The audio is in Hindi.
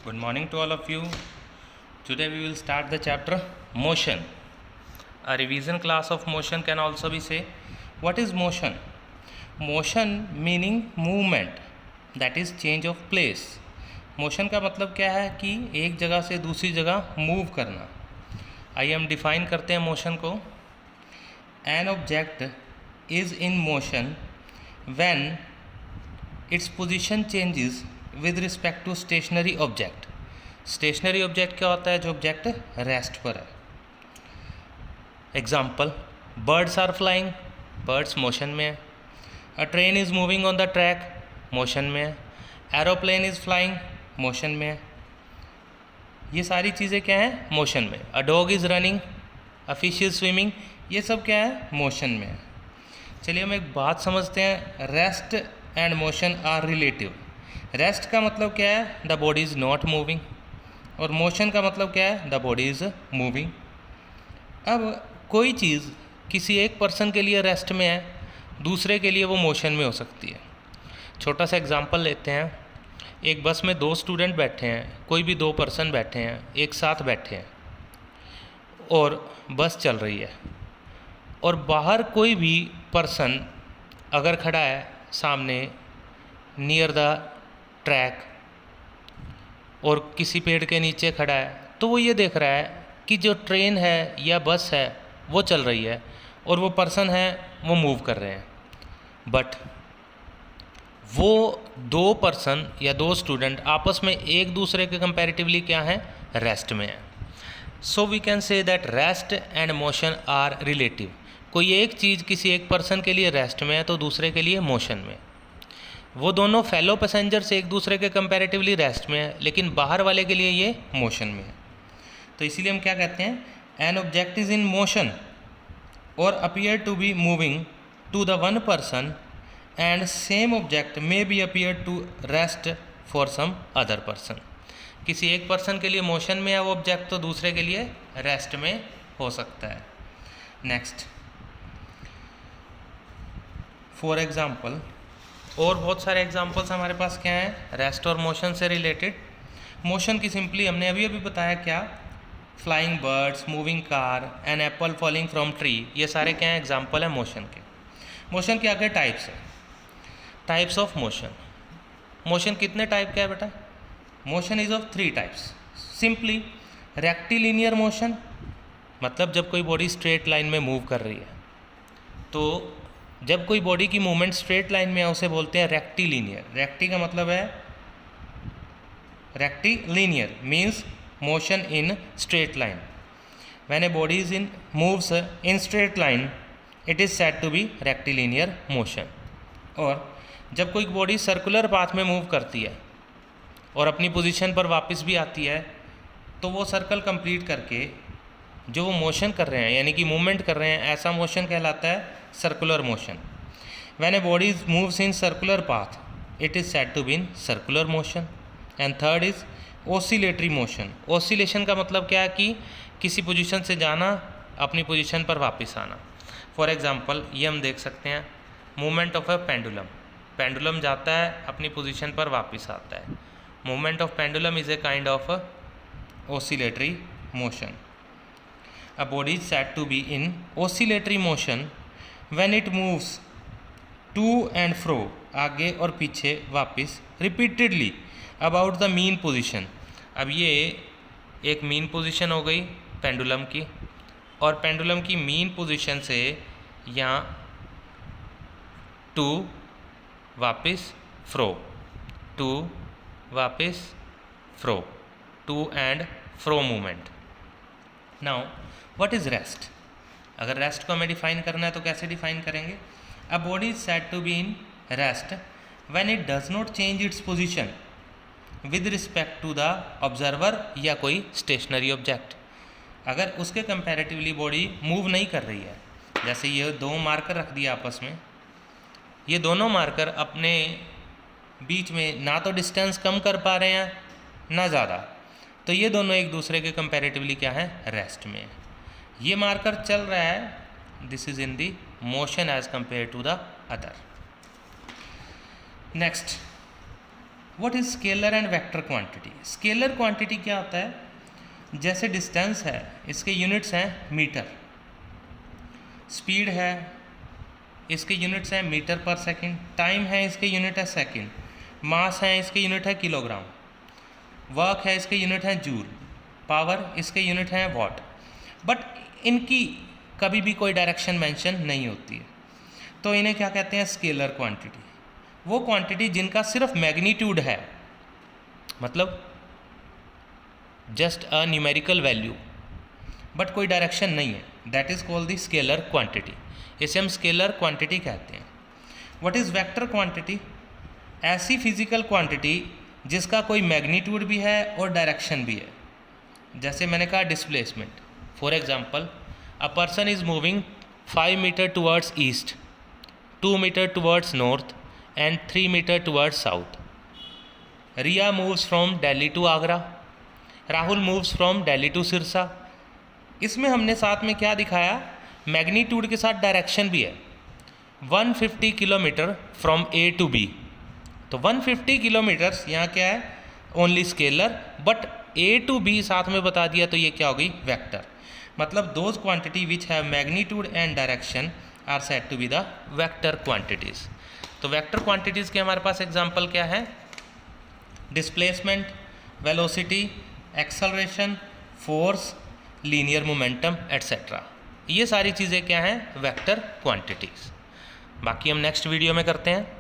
Good morning to all of you. Today we will start the chapter motion. A revision class of motion can also be say. What is motion? Motion meaning movement, that is change of place. Motion का मतलब क्या है कि एक जगह से दूसरी जगह मूव करना. आइए हम डिफाइन करते हैं मोशन को. An object is in motion when its position changes with respect to stationary object. Stationary object क्या होता है? जो ऑब्जेक्ट रेस्ट पर है. Example, birds are flying, birds motion में है. A train is moving on the track, motion में है. एरोप्लेन इज़ फ्लाइंग, मोशन में है. ये सारी चीज़ें क्या हैं? मोशन में. A dog is running, a fish is swimming, ये सब क्या है? मोशन में है. चलिए हम एक बात समझते हैं. Rest and motion are relative. Rest का मतलब क्या है? The body is not moving. और मोशन का मतलब क्या है? The body is moving. अब कोई चीज़ किसी एक पर्सन के लिए रेस्ट में है, दूसरे के लिए वो मोशन में हो सकती है. छोटा सा एग्जांपल लेते हैं. एक बस में 2 स्टूडेंट बैठे हैं, कोई भी 2 पर्सन बैठे हैं, एक साथ बैठे हैं और बस चल रही है. और बाहर कोई भी पर्सन अगर खड़ा है सामने नियर द ट्रैक और किसी पेड़ के नीचे खड़ा है, तो वो ये देख रहा है कि जो ट्रेन है या बस है वो चल रही है और वो पर्सन है वो मूव कर रहे हैं. बट वो 2 पर्सन या 2 स्टूडेंट आपस में एक दूसरे के कंपैरेटिवली क्या हैं? रेस्ट में है. So we can say that rest and motion are relative. कोई एक चीज़ किसी एक पर्सन के लिए रेस्ट में है तो दूसरे के लिए मोशन में. वो दोनों फेलो पैसेंजर्स एक दूसरे के कंपैरेटिवली रेस्ट में है, लेकिन बाहर वाले के लिए ये मोशन में है. तो इसीलिए हम क्या कहते हैं? An object is in motion और appear to be moving to the one person and same object may be appear to rest for some other person. किसी एक पर्सन के लिए मोशन में है वो ऑब्जेक्ट, तो दूसरे के लिए रेस्ट में हो सकता है. नेक्स्ट, फॉर एग्जाम्पल, और बहुत सारे एग्जाम्पल्स हमारे पास क्या हैं रेस्ट और मोशन से रिलेटेड. मोशन की सिंपली हमने अभी बताया क्या? Flying birds, moving car, an apple falling from tree, ये सारे क्या हैं? एग्जाम्पल है मोशन के. मोशन के आगे टाइप्स है. Types of motion. मोशन कितने टाइप का है बेटा? Motion is of 3 types. Simply rectilinear motion, मतलब जब कोई बॉडी स्ट्रेट लाइन में मूव कर रही है. तो जब कोई बॉडी की मूवमेंट स्ट्रेट लाइन में है उसे बोलते हैं रेक्टिलिनियर. रेक्टी का मतलब है rectilinear means motion in straight line. When a body is in moves in straight line it is said to be rectilinear motion. और जब कोई बॉडी सर्कुलर पाथ में मूव करती है और अपनी पोजीशन पर वापस भी आती है, तो वो सर्कल कंप्लीट करके जो वो मोशन कर रहे हैं यानी कि मूवमेंट कर रहे हैं, ऐसा मोशन कहलाता है circular motion. When a body moves in circular path it is said to be in circular motion. And third is oscillatory motion. Oscillation का मतलब क्या है? कि किसी पोजीशन से जाना, अपनी पोजीशन पर वापस आना. फॉर एग्जांपल ये हम देख सकते हैं movement of a pendulum. Pendulum जाता है, अपनी पोजीशन पर वापस आता है. Movement of pendulum is a kind of oscillatory motion. A body is said to be in oscillatory motion when it moves to and fro, आगे और पीछे वापस, repeatedly about the mean position. अब ये एक मीन पोजीशन हो गई पेंडुलम की, और पेंडुलम की मीन पोजीशन से यहाँ टू वापस फ्रो, टू वापस fro, to and fro movement. Now what is rest? अगर रेस्ट को हमें डिफाइन करना है तो कैसे डिफाइन करेंगे? A body is said to be in rest when it does not change its position with respect to the observer या कोई स्टेशनरी ऑब्जेक्ट. अगर उसके कंपैरेटिवली बॉडी मूव नहीं कर रही है, जैसे ये 2 मार्कर रख दिया आपस में, ये दोनों मार्कर अपने बीच में ना तो डिस्टेंस कम कर पा रहे हैं ना ज़्यादा, तो ये दोनों एक दूसरे के कंपैरेटिवली क्या है? रेस्ट में है. ये मार्कर चल रहा है, this is in the motion as compare to the other. Next, What is scalar and vector quantity? Scalar quantity क्या होता है, जैसे डिस्टेंस है इसके यूनिट्स हैं मीटर, स्पीड है इसके यूनिट्स हैं मीटर पर सेकंड, टाइम है इसके यूनिट है सेकंड, मास है इसके यूनिट है किलोग्राम, वर्क है इसके यूनिट है जूल, पावर इसके यूनिट है वॉट। बट इनकी कभी भी कोई डायरेक्शन मेंशन नहीं होती है, तो इन्हें क्या कहते हैं, स्केलर क्वांटिटी। वो क्वांटिटी जिनका सिर्फ मैग्नीट्यूड है, मतलब just a numerical value but कोई डायरेक्शन नहीं है, that is called the scalar quantity. इसे हम स्केलर क्वांटिटी कहते हैं। What is vector quantity? ऐसी फिजिकल क्वांटिटी जिसका कोई मैग्नीट्यूड भी है और डायरेक्शन भी है। जैसे मैंने कहा displacement, for example a person is moving 5 metre towards east, 2 metre towards north and 3 metre towards south. Riya moves from Delhi to Agra, Rahul moves from Delhi to Sirsa. इसमें हमने साथ में क्या दिखाया, मैग्नीट्यूड के साथ डायरेक्शन भी है। 150 kilometre from A to B, तो 150 किलोमीटर्स यहाँ क्या है, only scalar, but A to B साथ में बता दिया तो ये क्या होगी, वेक्टर। मतलब those quantity which have magnitude and direction are said to be the vector quantities. तो वेक्टर क्वांटिटीज़ के हमारे पास एग्जाम्पल क्या है, displacement, velocity, acceleration, force, linear momentum etcetera. ये सारी चीज़ें क्या हैं, वेक्टर क्वांटिटीज़। बाकी हम नेक्स्ट वीडियो में करते हैं।